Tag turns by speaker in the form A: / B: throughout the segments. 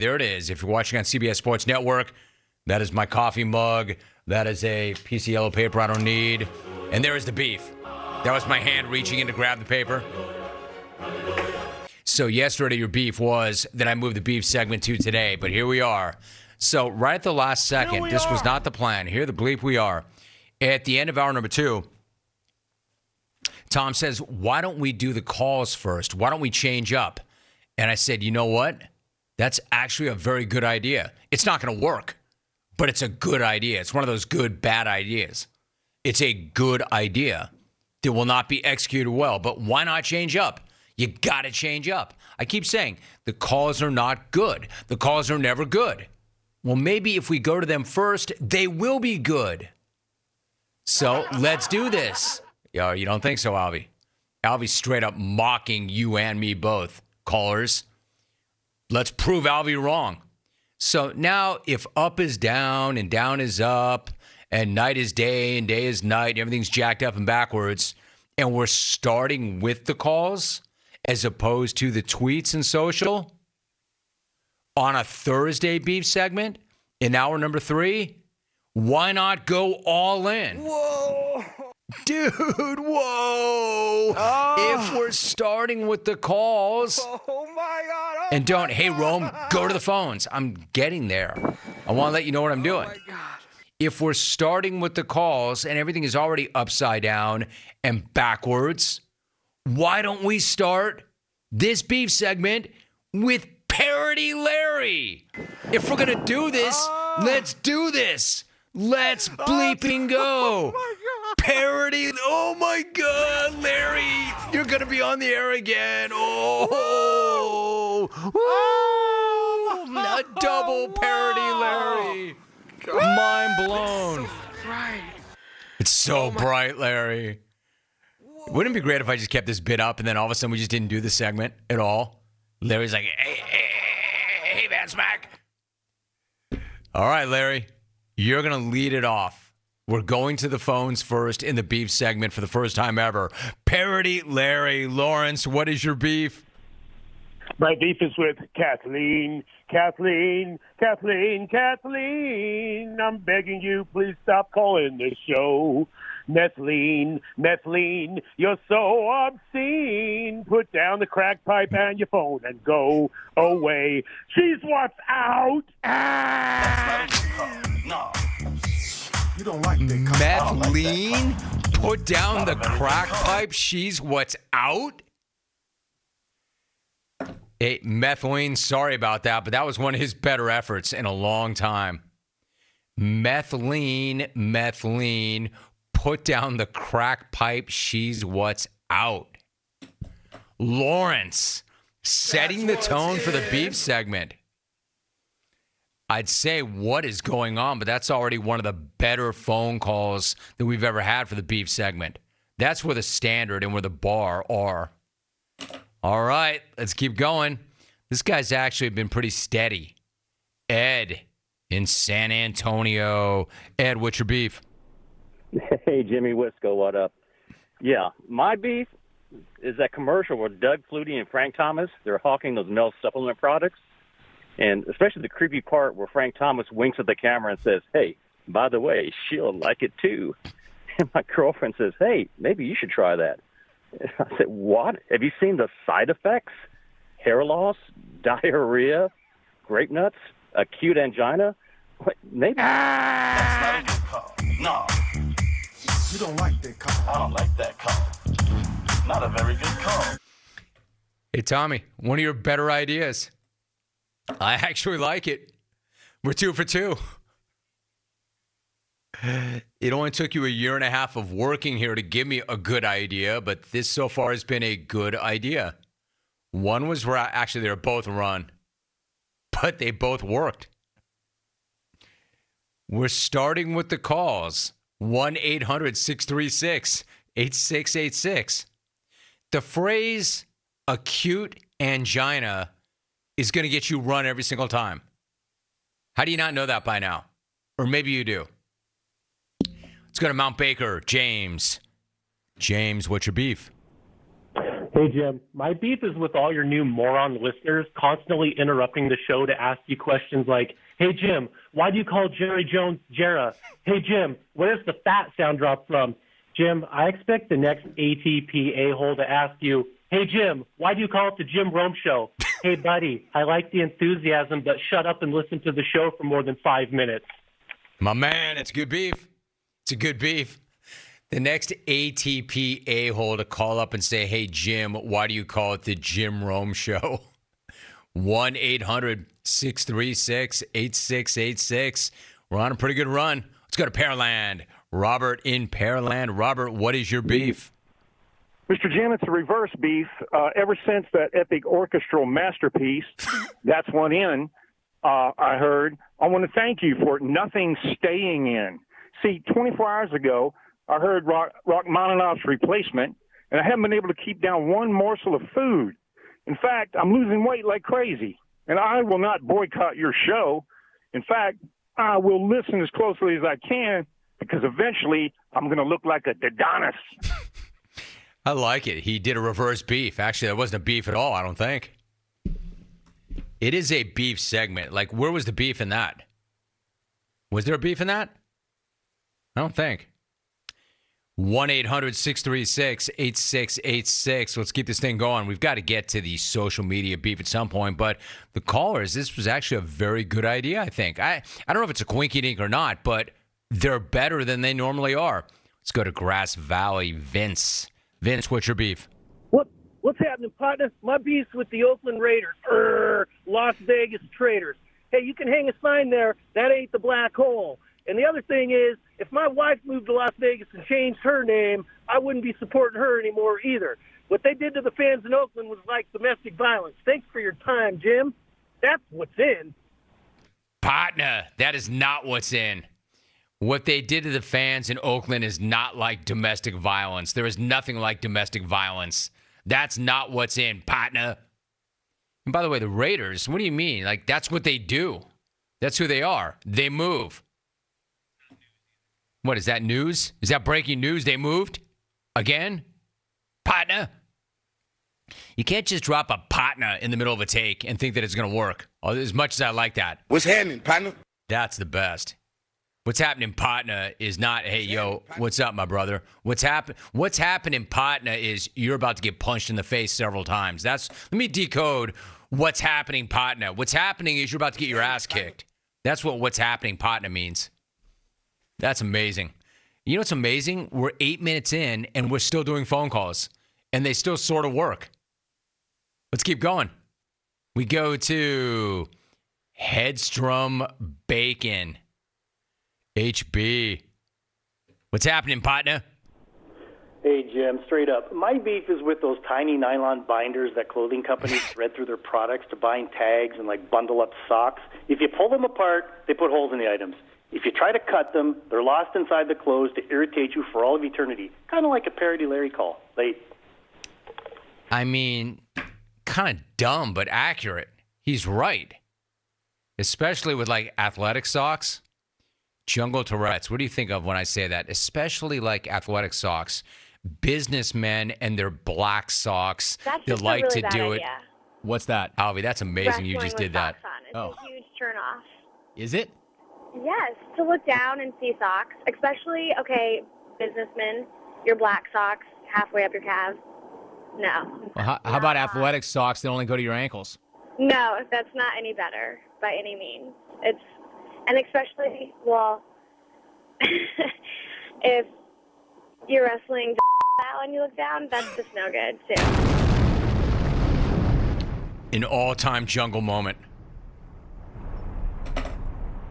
A: There it is. If you're watching on CBS Sports Network, that is my coffee mug. That is a piece of yellow paper I don't need. And there is the beef. That was my hand reaching in to grab the paper. So yesterday your beef was that I moved the beef segment to today, but here we are. So right at the last second, this was not the plan. Here the bleep we are. At the end of hour number 2, Tom says, why don't we do the calls first? Why don't we change up? And I said, you know what? That's actually a very good idea. It's not going to work, but it's a good idea. It's one of those good, bad ideas. It's a good idea that will not be executed well, but why not change up? You got to change up. I keep saying the calls are not good. The calls are never good. Well, maybe if we go to them first, they will be good. So let's do this. Yo, you don't think so, Alvy? Alvy's straight up mocking you and me both, callers. Let's prove Alvy wrong. So now if up is down and down is up and night is day and day is night, and everything's jacked up and backwards, and we're starting with the calls as opposed to the tweets and social on a Thursday beef segment in hour number 3, why not go all in?
B: Whoa.
A: Dude, whoa. If we're starting with the calls.
B: Oh, my God.
A: And don't, hey, Rome, go to the phones. I'm getting there. I want to let you know what I'm doing.
B: Oh, my God.
A: If we're starting with the calls and everything is already upside down and backwards, why don't we start this beef segment with Parody Larry? If we're going to do this, let's do this. Let's bleeping go.
B: Oh, my God.
A: Parody. Oh, my God, Larry. You're going to be on the air again. Oh. A double Parody Larry.
B: God.
A: Mind blown.
B: It's so bright.
A: It's so bright, Larry. Wouldn't it be great if I just kept this bit up and then all of a sudden we just didn't do the segment at all? Larry's like, hey, Van Smack. All right, Larry, you're going to lead it off. We're going to the phones first in the beef segment for the first time ever. Parody Larry. Lawrence, what is your beef?
C: My beef is with Kathleen. Kathleen, I'm begging you, please stop calling this show. Methleen, you're so obscene. Put down the crack pipe and your phone and go away. She's what's out.
D: No. You don't like that.
A: Methleen, put down the crack pipe. She's what's out. Hey, Methleen, sorry about that, but that was one of his better efforts in a long time. Methleen, put down the crack pipe. She's what's out. Lawrence, setting the tone for the beef segment. I'd say what is going on, but that's already one of the better phone calls that we've ever had for the beef segment. That's where the standard and where the bar are. All right, let's keep going. This guy's actually been pretty steady. Ed in San Antonio. Ed, what's your beef?
E: Hey, Jimmy Wisco, what up? Yeah, my beef is that commercial where Doug Flutie and Frank Thomas, they're hawking those milk supplement products. And especially the creepy part where Frank Thomas winks at the camera and says, hey, by the way, she'll like it too. And my girlfriend says, hey, maybe you should try that. I said, what? Have you seen the side effects? Hair loss, diarrhea, grape nuts, acute angina? What, maybe.
D: That's not a good call. No. You don't like that call. I don't like that call. Not a very good call.
A: Hey, Tommy, one of your better ideas. I actually like it. We're 2 for 2. It only took you a year and a half of working here to give me a good idea, but this so far has been a good idea. One was actually, they were both run, but they both worked. We're starting with the calls. 1-800-636-8686. The phrase acute angina is going to get you run every single time. How do you not know that by now? Or maybe you do. Let's go to Mount Baker. James, what's your beef?
C: Hey, Jim. My beef is with all your new moron listeners constantly interrupting the show to ask you questions like, hey, Jim, why do you call Jerry Jones Jera? Hey, Jim, where does the fat sound drop from? Jim, I expect the next ATP a-hole to ask you, hey, Jim, why do you call it the Jim Rome Show? Hey, buddy, I like the enthusiasm, but shut up and listen to the show for more than 5 minutes.
A: My man, it's good beef. It's a good beef. The next ATP a-hole to call up and say, hey, Jim, why do you call it the Jim Rome Show? 1-800-636-8686. We're on a pretty good run. Let's go to Pearland. Robert in Pearland. Robert, what is your beef?
F: Mr. Jim, it's a reverse beef. Ever since that epic orchestral masterpiece, That's One In, I heard, I want to thank you for nothing staying in. See, 24 hours ago, I heard Rachmaninoff's Replacement, and I haven't been able to keep down one morsel of food. In fact, I'm losing weight like crazy, and I will not boycott your show. In fact, I will listen as closely as I can because eventually I'm going to look like a Adonis.
A: I like it. He did a reverse beef. Actually, that wasn't a beef at all, I don't think. It is a beef segment. Like, where was the beef in that? Was there a beef in that? I don't think. 1-800-636-8686. Let's keep this thing going. We've got to get to the social media beef at some point, but the callers, this was actually a very good idea, I think. I don't know if it's a quinky dink or not, but they're better than they normally are. Let's go to Grass Valley. Vince, what's your beef?
G: What's happening, partner? My beef's with the Oakland Raiders. Las Vegas Traitors. Hey, you can hang a sign there. That ain't the black hole. And the other thing is, if my wife moved to Las Vegas and changed her name, I wouldn't be supporting her anymore either. What they did to the fans in Oakland was like domestic violence. Thanks for your time, Jim. That's what's in.
A: Partner, that is not what's in. What they did to the fans in Oakland is not like domestic violence. There is nothing like domestic violence. That's not what's in, partner. And by the way, the Raiders, what do you mean? Like, that's what they do. That's who they are. They move. What, is that news? Is that breaking news? They moved? Again? Partner? You can't just drop a partner in the middle of a take and think that it's going to work. As much as I like that.
B: What's happening, partner?
A: That's the best. What's happening, partner, is not, hey, yo, what's up, my brother? What's happening, partner, is you're about to get punched in the face several times. Let me decode what's happening, partner. What's happening is you're about to get your ass kicked. That's what what's happening, partner means. That's amazing. You know what's amazing? We're 8 minutes in, and we're still doing phone calls, and they still sort of work. Let's keep going. We go to Hedstrom Bacon. HB. What's happening, partner?
H: Hey, Jim, straight up. My beef is with those tiny nylon binders that clothing companies thread through their products to bind tags and, bundle up socks. If you pull them apart, they put holes in the items. If you try to cut them, they're lost inside the clothes to irritate you for all of eternity. Kind of like a Parody Larry call.
A: I mean, kind of dumb, but accurate. He's right. Especially with, athletic socks. Jungle Tourette's. What do you think of when I say that? Especially athletic socks. Businessmen and their black socks.
I: That's
A: they
I: just
A: like
I: a really
A: to
I: bad
A: do
I: idea.
A: it. What's that? Alvy, that's amazing. You just did that.
I: It's a huge turn off.
A: Is it?
I: Yes, to look down and see socks, especially, businessmen, your black socks halfway up your calves. No.
A: Well, how about athletic socks that only go to your ankles?
I: No, that's not any better by any means. And especially, if you're wrestling style and you look down, that's just no good, too.
A: An all-time jungle moment.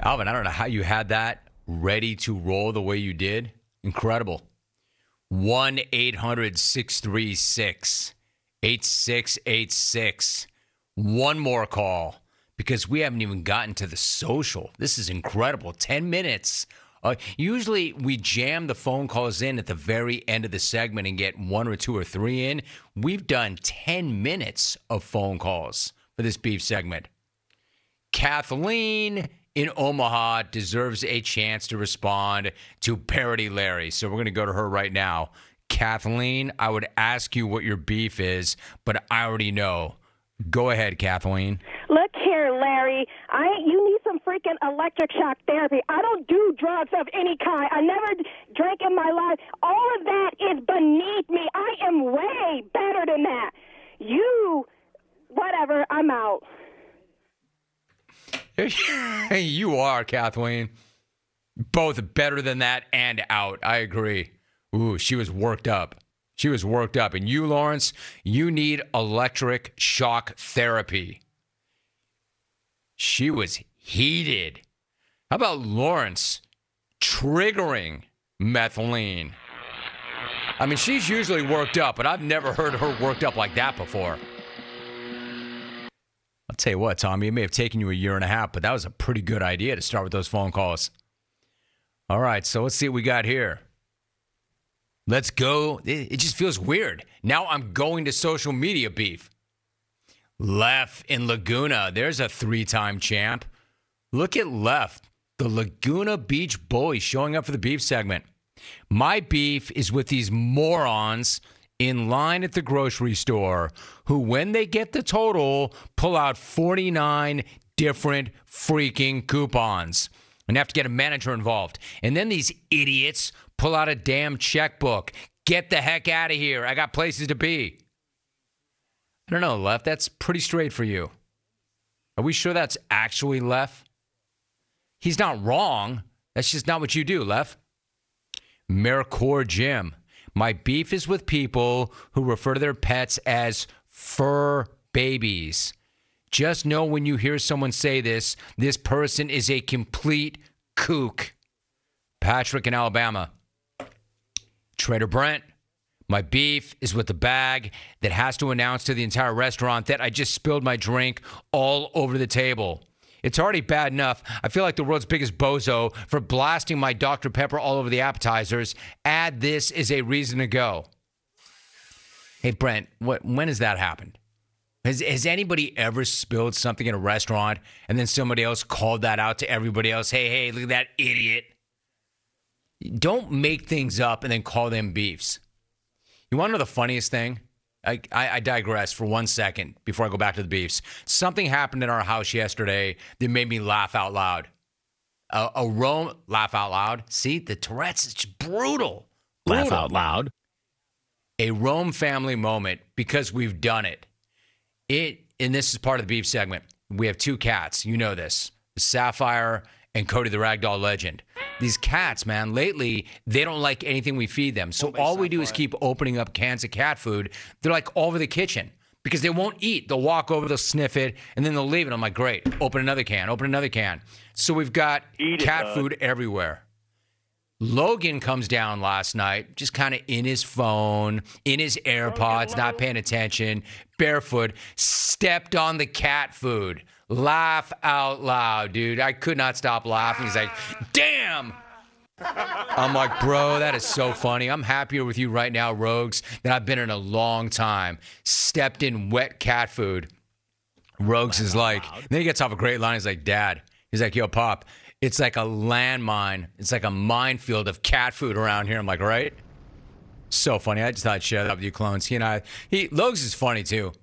A: Alvin, I don't know how you had that ready to roll the way you did. Incredible. 1-800-636-8686. One more call, because we haven't even gotten to the social. This is incredible. 10 minutes. Usually we jam the phone calls in at the very end of the segment and get 1 or 2 or 3 in. We've done 10 minutes of phone calls for this beef segment. Kathleen in Omaha deserves a chance to respond to Parody Larry. So we're going to go to her right now. Kathleen, I would ask you what your beef is, but I already know. Go ahead, Kathleen.
J: Look here, Larry. You need some freaking electric shock therapy. I don't do drugs of any kind. I never drank in my life. All of that is beneath me. I am way better than that. Whatever, I'm out.
A: You are, Kathleen. Both better than that and out. I agree. Ooh, she was worked up. And you, Lawrence, you need electric shock therapy. She was heated. How about Lawrence triggering Methleen? I mean, she's usually worked up, but I've never heard her worked up like that before. I'll tell you what, Tommy, it may have taken you a year and a half, but that was a pretty good idea to start with those phone calls. All right, so let's see what we got here. Let's go. It just feels weird. Now I'm going to social media beef. Leff in Laguna. There's a 3-time champ. Look at Leff, the Laguna Beach bully, showing up for the beef segment. My beef is with these morons in line at the grocery store who, when they get the total, pull out 49 different freaking coupons and have to get a manager involved. And then these idiots pull out a damn checkbook. Get the heck out of here. I got places to be. I don't know, Leff. That's pretty straight for you. Are we sure that's actually Leff? He's not wrong. That's just not what you do, Leff. Mercor Jim. My beef is with people who refer to their pets as fur babies. Just know when you hear someone say this person is a complete kook. Patrick in Alabama. Trader Brent. My beef is with the bag that has to announce to the entire restaurant that I just spilled my drink all over the table. It's already bad enough. I feel like the world's biggest bozo for blasting my Dr. Pepper all over the appetizers. Add this as a reason to go. Hey, Brent, when has that happened? Has anybody ever spilled something in a restaurant and then somebody else called that out to everybody else? Hey, look at that idiot. Don't make things up and then call them beefs. You want to know the funniest thing? I digress for 1 second before I go back to the beefs. Something happened in our house yesterday that made me laugh out loud. Laugh out loud? See, the Tourette's is just brutal.
K: Laugh out loud.
A: A Rome family moment because we've done it. And this is part of the beef segment. We have 2 cats. You know this. Sapphire and Cody the Ragdoll Legend. These cats, man, lately, they don't like anything we feed them. So all we do is keep opening up cans of cat food. They're like all over the kitchen because they won't eat. They'll walk over, they'll sniff it, and then they'll leave it. I'm like, great, open another can. So we've got cat food everywhere. Logan comes down last night, just kind of in his phone, in his AirPods, not paying attention, barefoot, stepped on the cat food. Laugh out loud, dude. I could not stop laughing. He's like, damn. I'm like, bro, that is so funny. I'm happier with you right now, Rogues, than I've been in a long time. Stepped in wet cat food. Rogues is like, then he gets off a great line. He's like, Dad. He's like, yo, Pop, it's like a landmine. It's like a minefield of cat food around here. I'm like, right? So funny. I just thought I'd share that with you, clones. Logues is funny, too.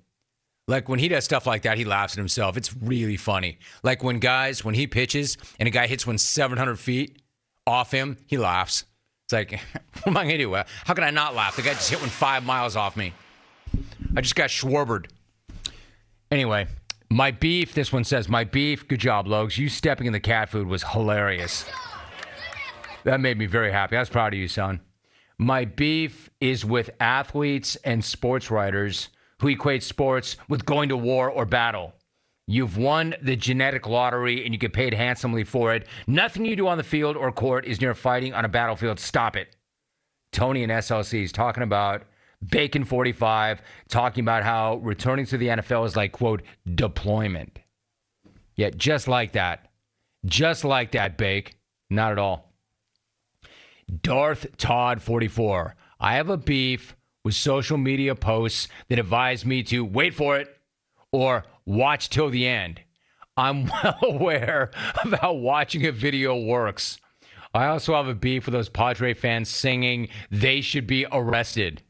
A: Like, when he does stuff like that, he laughs at himself. It's really funny. Like, when he pitches and a guy hits one 700 feet off him, he laughs. It's like, what am I going to do? How can I not laugh? The guy just hit one 5 miles off me. I just got schwarbered. Anyway, my beef, this one says, my beef, good job, Logs. You stepping in the cat food was hilarious. That made me very happy. I was proud of you, son. My beef is with athletes and sports writers who equate sports with going to war or battle. You've won the genetic lottery and you get paid handsomely for it. Nothing you do on the field or court is near fighting on a battlefield. Stop it. Tony and SLC is talking about Bacon 45, talking about how returning to the NFL is like, quote, deployment. Yeah, just like that. Just like that, Bake. Not at all. Darth Todd 44. I have a beef with social media posts that advise me to wait for it or watch till the end. I'm well aware of how watching a video works. I also have a beef with those Padre fans singing they should be arrested.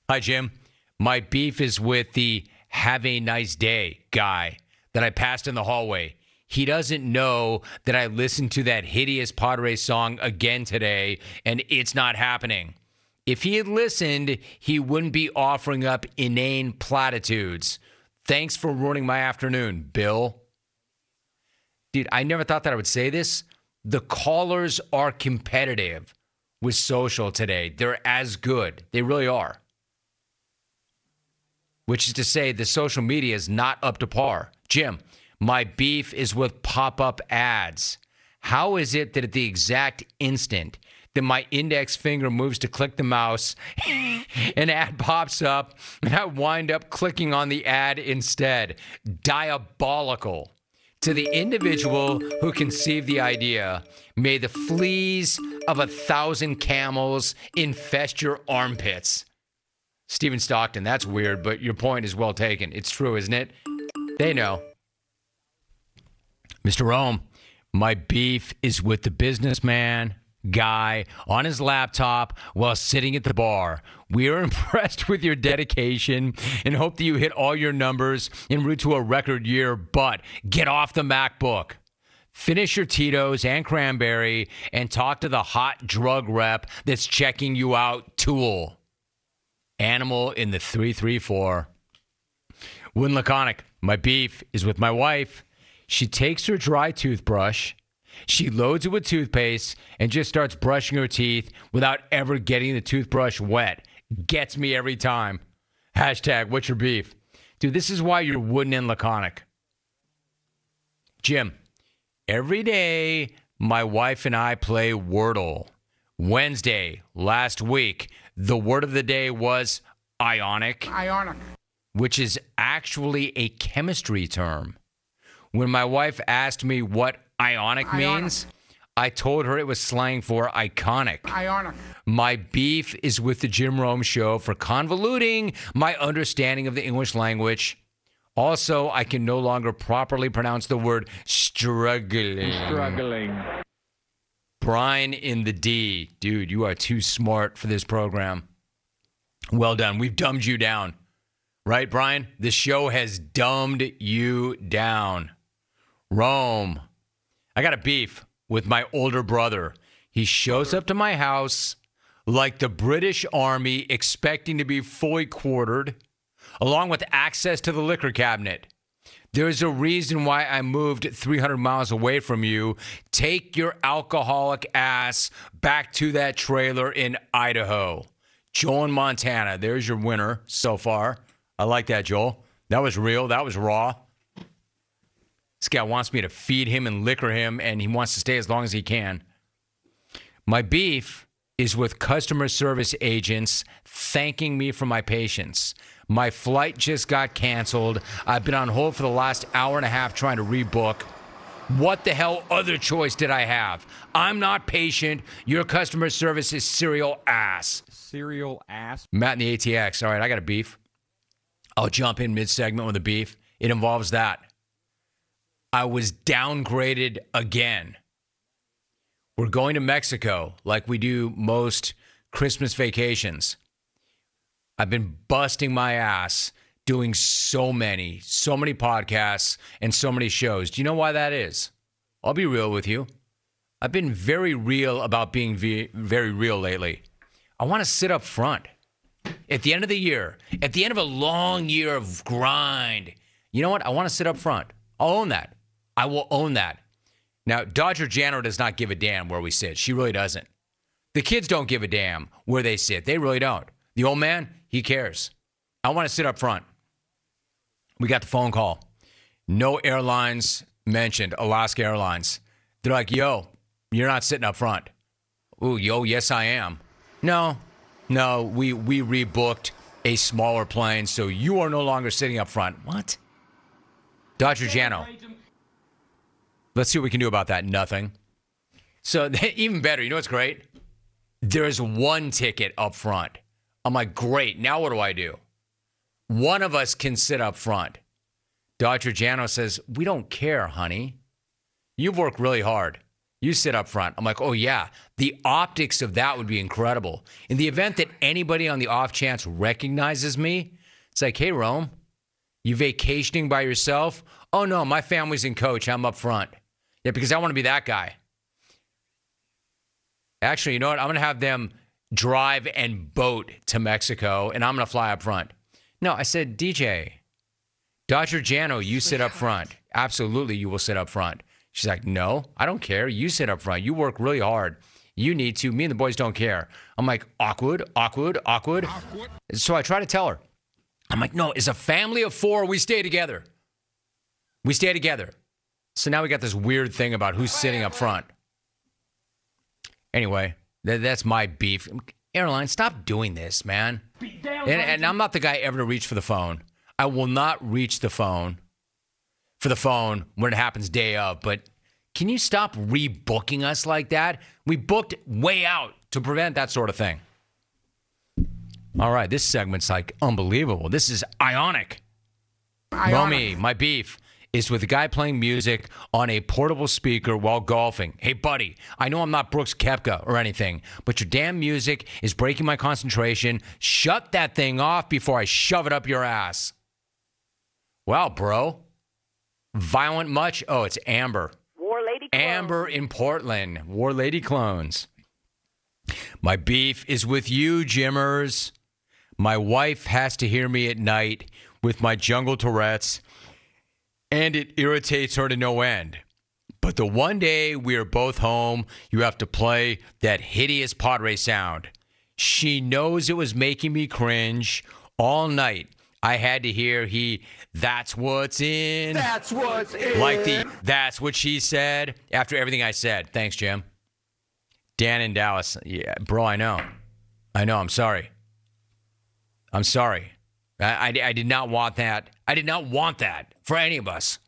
A: Hi, Jim. My beef is with the have a nice day guy that I passed in the hallway. He doesn't know that I listened to that hideous Padre song again today, and it's not happening. If he had listened, he wouldn't be offering up inane platitudes. Thanks for ruining my afternoon, Bill. Dude, I never thought that I would say this. The callers are competitive with social today. They're as good. They really are. Which is to say, the social media is not up to par. Jim, my beef is with pop-up ads. How is it that at the exact instant that my index finger moves to click the mouse, an ad pops up, and I wind up clicking on the ad instead? Diabolical. To the individual who conceived the idea, may the fleas of 1,000 camels infest your armpits. Stephen Stockton, that's weird, but your point is well taken. It's true, isn't it? They know. Mr. Rome, my beef is with the businessman guy on his laptop while sitting at the bar. We are impressed with your dedication and hope that you hit all your numbers en route to a record year, but get off the MacBook. Finish your Tito's and cranberry and talk to the hot drug rep that's checking you out, tool. Animal in the 334. Win Laconic, my beef is with my wife. She takes her dry toothbrush, she loads it with toothpaste, and just starts brushing her teeth without ever getting the toothbrush wet. Gets me every time. Hashtag, what's your beef? Dude, this is why you're wooden and laconic. Jim, every day my wife and I play Wordle. Wednesday, last week, the word of the day was ionic.
B: Ionic.
A: Which is actually a chemistry term. When my wife asked me what ionic means, I told her it was slang for iconic.
B: Ionic.
A: My beef is with the Jim Rome Show for convoluting my understanding of the English language. Also, I can no longer properly pronounce the word struggling. Brian in the D. Dude, you are too smart for this program. Well done. We've dumbed you down. Right, Brian? The show has dumbed you down. Rome. I got a beef with my older brother. He shows up to my house like the British Army, expecting to be fully quartered, along with access to the liquor cabinet. There's a reason why I moved 300 miles away from you. Take your alcoholic ass back to that trailer in Idaho. Joel in Montana. There's your winner so far. I like that, Joel. That was real. That was raw. This guy wants me to feed him and liquor him, and he wants to stay as long as he can. My beef is with customer service agents thanking me for my patience. My flight just got canceled. I've been on hold for the last hour and a half trying to rebook. What the hell other choice did I have? I'm not patient. Your customer service is serial ass.
K: Serial ass?
A: Matt in the ATX. All right, I got a beef. I'll jump in mid-segment with a beef. It involves that. I was downgraded again. We're going to Mexico like we do most Christmas vacations. I've been busting my ass doing so many podcasts and so many shows. Do you know why that is? I'll be real with you. I've been very real about being very real lately. I want to sit up front. At the end of the year, at the end of a long year of grind, you know what? I want to sit up front. I'll own that. I will own that. Now, Dodger Jano does not give a damn where we sit. She really doesn't. The kids don't give a damn where they sit. They really don't. The old man, he cares. I want to sit up front. We got the phone call. No airlines mentioned, Alaska Airlines. They're like, yo, you're not sitting up front. Ooh, yo, yes, I am. No, we rebooked a smaller plane, so you are no longer sitting up front. What? Dodger Jano. Let's see what we can do about that. Nothing. So even better, you know what's great? There's one ticket up front. I'm like, great. Now what do I do? One of us can sit up front. Dodger Jano says, we don't care, honey. You've worked really hard. You sit up front. I'm like, oh, yeah. The optics of that would be incredible. In the event that anybody on the off chance recognizes me, it's like, hey, Rome, you vacationing by yourself? Oh, no, my family's in coach. I'm up front. Yeah, because I want to be that guy. Actually, you know what? I'm going to have them drive and boat to Mexico, and I'm going to fly up front. No, I said, DJ, Dr. Jano, you sit up front. Absolutely, you will sit up front. She's like, no, I don't care. You sit up front. You work really hard. You need to. Me and the boys don't care. I'm like, awkward. So I try to tell her. I'm like, no, as a family of 4, we stay together. We stay together. So now we got this weird thing about who's sitting up front. Anyway, that's my beef. Airline, stop doing this, man. And I'm not the guy ever to reach for the phone. I will not reach the phone for the phone when it happens day of. But can you stop rebooking us like that? We booked way out to prevent that sort of thing. All right, this segment's like unbelievable. This is Ionic. Romy, my beef is with a guy playing music on a portable speaker while golfing. Hey, buddy, I know I'm not Brooks Koepka or anything, but your damn music is breaking my concentration. Shut that thing off before I shove it up your ass. Wow, bro. Violent much? Oh, it's Amber.
J: War Lady Clones.
A: Amber in Portland. War Lady Clones. My beef is with you, Jimmers. My wife has to hear me at night with my jungle Tourette's, and it irritates her to no end. But the one day we are both home, you have to play that hideous Padre sound. She knows it was making me cringe all night. I had to hear that's what's in.
B: That's what's in.
A: Like that's what she said after everything I said. Thanks, Jim. Dan in Dallas. Yeah, bro, I know. I'm sorry. I did not want that. I did not want that for any of us.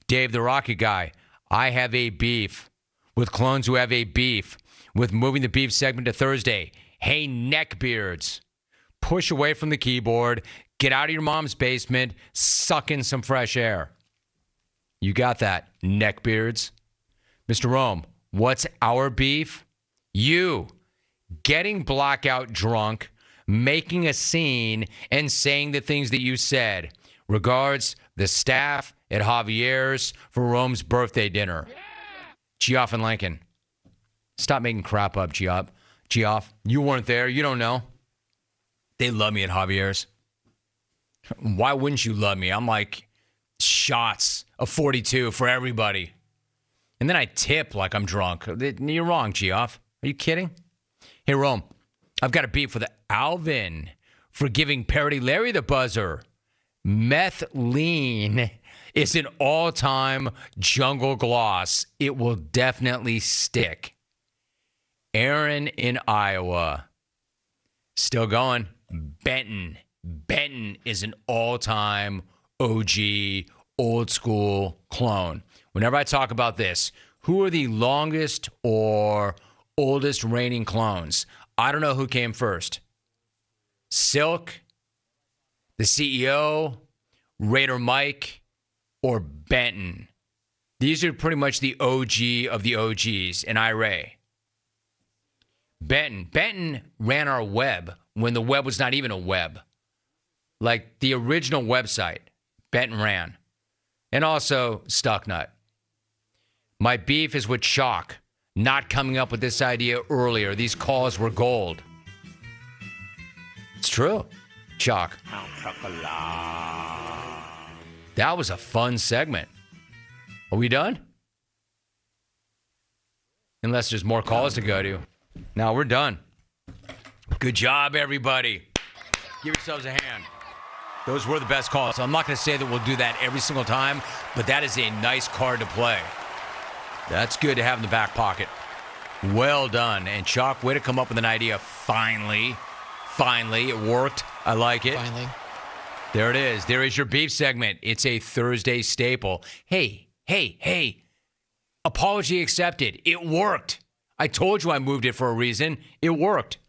A: Dave, the Rocket guy. I have a beef with clones who have a beef with moving the beef segment to Thursday. Hey, neckbeards. Push away from the keyboard. Get out of your mom's basement. Suck in some fresh air. You got that, neckbeards. Mr. Rome, what's our beef? You getting blackout drunk, making a scene, and saying the things that you said. Regards, the staff at Javier's for Rome's birthday dinner. Geoff and Lincoln. Stop making crap up, Geoff. Geoff, you weren't there. You don't know. They love me at Javier's. Why wouldn't you love me? I'm like shots of 42 for everybody. And then I tip like I'm drunk. You're wrong, Geoff. Are you kidding? Hey, Rome, I've got a beef with Alvin for giving Parody Larry the buzzer. Methleen is an all-time jungle gloss. It will definitely stick. Aaron in Iowa. Still going. Benton. Benton is an all-time OG, old-school clone. Whenever I talk about this, who are the longest or oldest reigning clones? I don't know who came first. Silk, the CEO, Raider Mike, or Benton. These are pretty much the OG of the OGs in IRA. Benton ran our web when the web was not even a web. Like the original website, Benton ran. And also Stucknut. My beef is with Chalk, not coming up with this idea earlier. These calls were gold. It's true. Chalk. That was a fun segment. Are we done? Unless there's more calls to go to. No, we're done. Good job, everybody. Give yourselves a hand. Those were the best calls. I'm not going to say that we'll do that every single time, but that is a nice card to play. That's good to have in the back pocket. Well done. And Chalk, way to come up with an idea. Finally, it worked. I like it.
K: Finally.
A: There it is. There is your beef segment. It's a Thursday staple. Hey. Apology accepted. It worked. I told you I moved it for a reason. It worked.